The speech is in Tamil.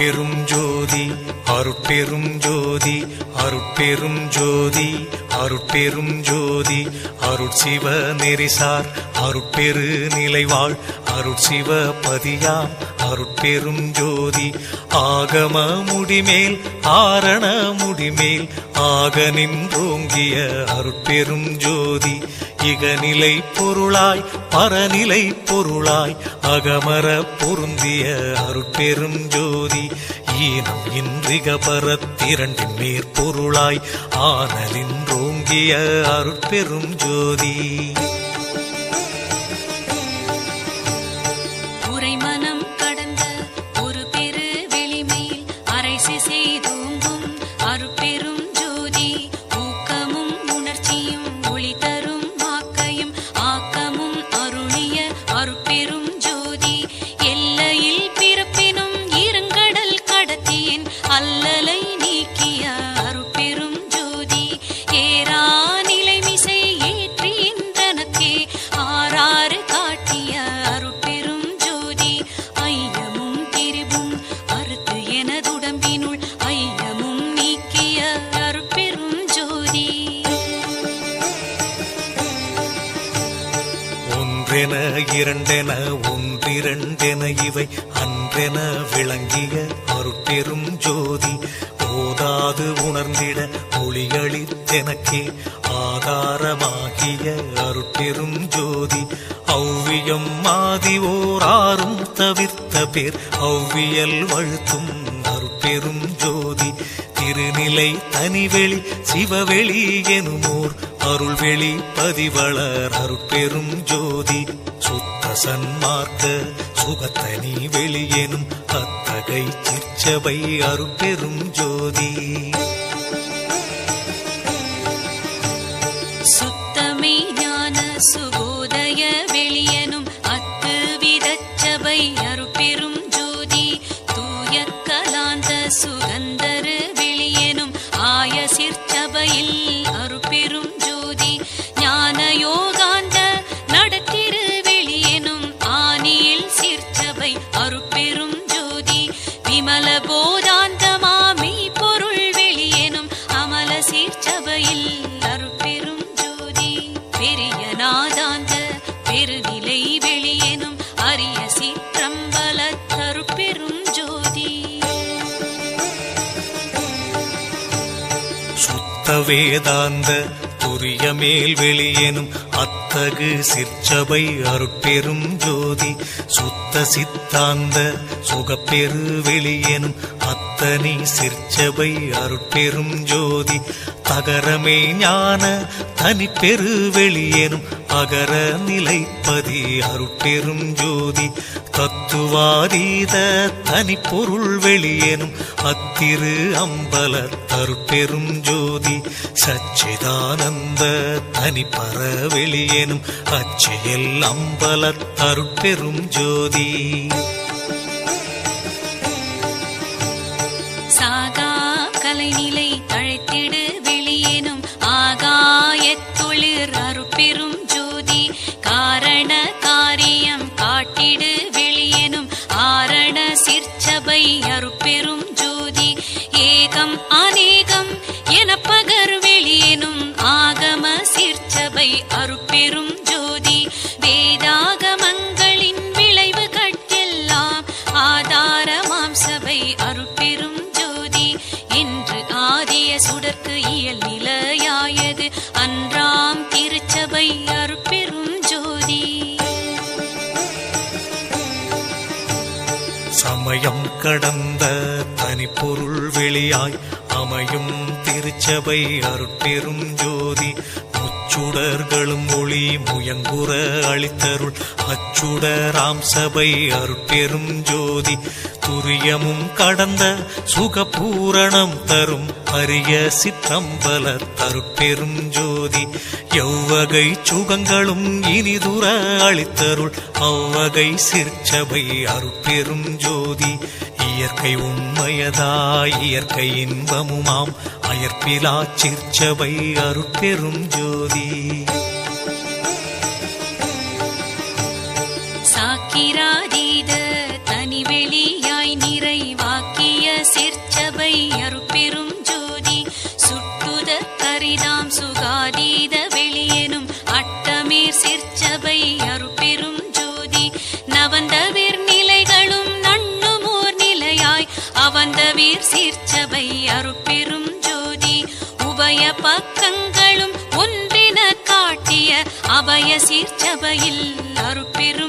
அருட்பெரும் ஜோதி அருட்பெரும் ஜோதி அருட்பெரும் ஜோதி அருட்பெரும் ஜோதி அருட்சிவ நெறிசார் அருட்பெரு நிலைவாழ் அருட்சிவ பதியாம் அருட்பெரும் ஜோதி ஆகம முடிமேல் ஆரண முடிமேல் ஆக நின்றோங்கிய அருட்பெரும் ஜோதி இகநிலை பொருளாய் பரநிலை பொருளாய் அகமர பொருந்திய அருட்பெரும் ஜோதி ஈனம் இன்றிக பரத்திரண்டின் மேற்பொருளாய் ஆனலின்றோங்கிய அருட்பெரும் ஜோதி உரைமனம் கடந்த ஒரு பெரு வெளிமேல் அரைசி செய்தோங்கும் அருட்பெரும் ஜோதி ஊக்கமும் உணர்ச்சியும் ஒளி தரும் ஆக்கையும் ஆக்கமும் அருளிய அருட்பெரும் ஜோதி எல்லையில் பிறப்பினும் இருங்கடல் கடத்தியின் அல்லலை நீக்கிய அருட்பெரும் ஜோதி ஏரா நிலைமிசை ஏற்றின்றனக்கே ஆறாறு காட்டிய அருட்பெரும் ஜோதி ஐயமும் திரிவும் அறுத்து எனதுடம்பினுள் ஐயமும் நீக்கிய அருட்பெரும் ஜோதி ஒன்றென இரண்டென ஒன்றிரண்டென இவை அன்றென விளங்கிய அருட்பெரும் ஜோதி ஓதாது உணர்ந்திட ஒளியளித்தெனக்கே ஆதாரமாகிய அருட்பெரும் ஜோதி ஔவியம் மாதி ஓராறும் தவிர்த்த பேர் ஔவியல் வழுத்தும் அருட்பெரும் ஜோதி திருநிலை தனிவெளி சிவவெளி எனுமோர் அருள்வெளி பதிவளர் அருட்பெரும் ஜோதி சுத்த சன்மார்க்க சுகத்தனி வெளியெனும் அத்தகை சிற்சபை அருட்பெரும் ஜோதி சுத்தமே ஞான சுபோதய வெளியனும் அத்து விதச்சபை அருட்பெரும் ஜோதி தூய கலாந்த சுகந்தரு வெளியனும் ஆய சிற்சபையில் அருட்பெரும் ஜோதி ஞான யோகாந்த நடத்திரு வெளியனும் ஆனியில் சிற்சபை அருட்பெரும் ஜோதி விமல போதாந்தமாமை பொருள் வெளியனும் அமல சிற்சபையில் அருட்பெரும் ஜோதி பெரிய நாதாந்த பெருநிலை வெளியனும் அரிய சிற்றம்பல அருட்பெரும் ஜோதி சுத்த வேதாந்த துரிய மேல் வெளியெனும் அத்தகு சிற்சபை அருட்பெரும் ஜோதி சுத்த சித்தாந்த சுகப்பெரு வெளியெனும் அத்தனி சிற்சபை அருட்பெரும் ஜோதி தகரமே ஞான தனிப்பெரு வெளியெனும் அகர நிலைப்பதி அருட்பெரும் ஜோதி தத்துவாதீத தனிப்பொருள் வெளியெனும் அத்திரு அம்பல அருட்பெரும் ஜோதி சச்சிதானந்த தனிப்பர வெளியெனும் அச்சியல் அம்பல அருட்பெரும் ஜோதி சாகா கலைநிலை தழைத்திடு வெளியேனும் ஆகாயத்தொழிற் அருட்பெரும் ஜோதி காரண காரியம் காட்டிடு வெளியேனும் ஆரண சிற்சபை அருட்பெரும் ஜோதி ஏகம் அநேகம் என பகர் வெளியேனும் ஆகம சிற்சபை அருட்பெரும் ஜோதி வேதாகமங்களின் விளைவு கட்டெல்லாம் ஆதாரமாம் சபை அருட்பெரும் ஜோதி என்று ஆதிய சுடர்க்கு இயல் நிலையாயது அன்றாம் திருச்சபை அருட்பெரும் ஜோதி சமயம் கடந்த தனிப்பொருள் வெளியாய் அமையும் திருச்சபை அருட்பெரும் ஜோதி முச்சுடர்களும் ஒளி முயங்குற அளித்தருள் அச்சுடராம் சபை அருட்பெரும் ஜோதி துரியமும் கடந்த சுகபூரணம் தரும் அரிய சிற்றம்பல அருட்பெரும் ஜோதி எவ்வகை சுகங்களும் இனிதுர அளித்தருள் அவ்வகை சிற்சபை அருட்பெரும் ஜோதி இயற்கை உண்மையதாய் இயற்கை இன்பமுமாம் அயற்பிலா சிற்சபை அருட்பெரும் ஜோதி சாக்கிராதீத தனிவெளியாய் நிறைவாக்கிய நிலைதாம் சுகாதீத வெளியெனும் அட்டமீர் சிற்சபை அருட்பெரும் ஜோதி நவந்தவீர் நிலைகளும் நண்ணுமோர் நிலையாய் அவந்தவீர் சீர்ச்சபை அருட்பெரும் ஜோதி உபய பக்கங்களும் ஒன்றின காட்டிய அபய சீர்ச்சபையில் அருட்பெரும்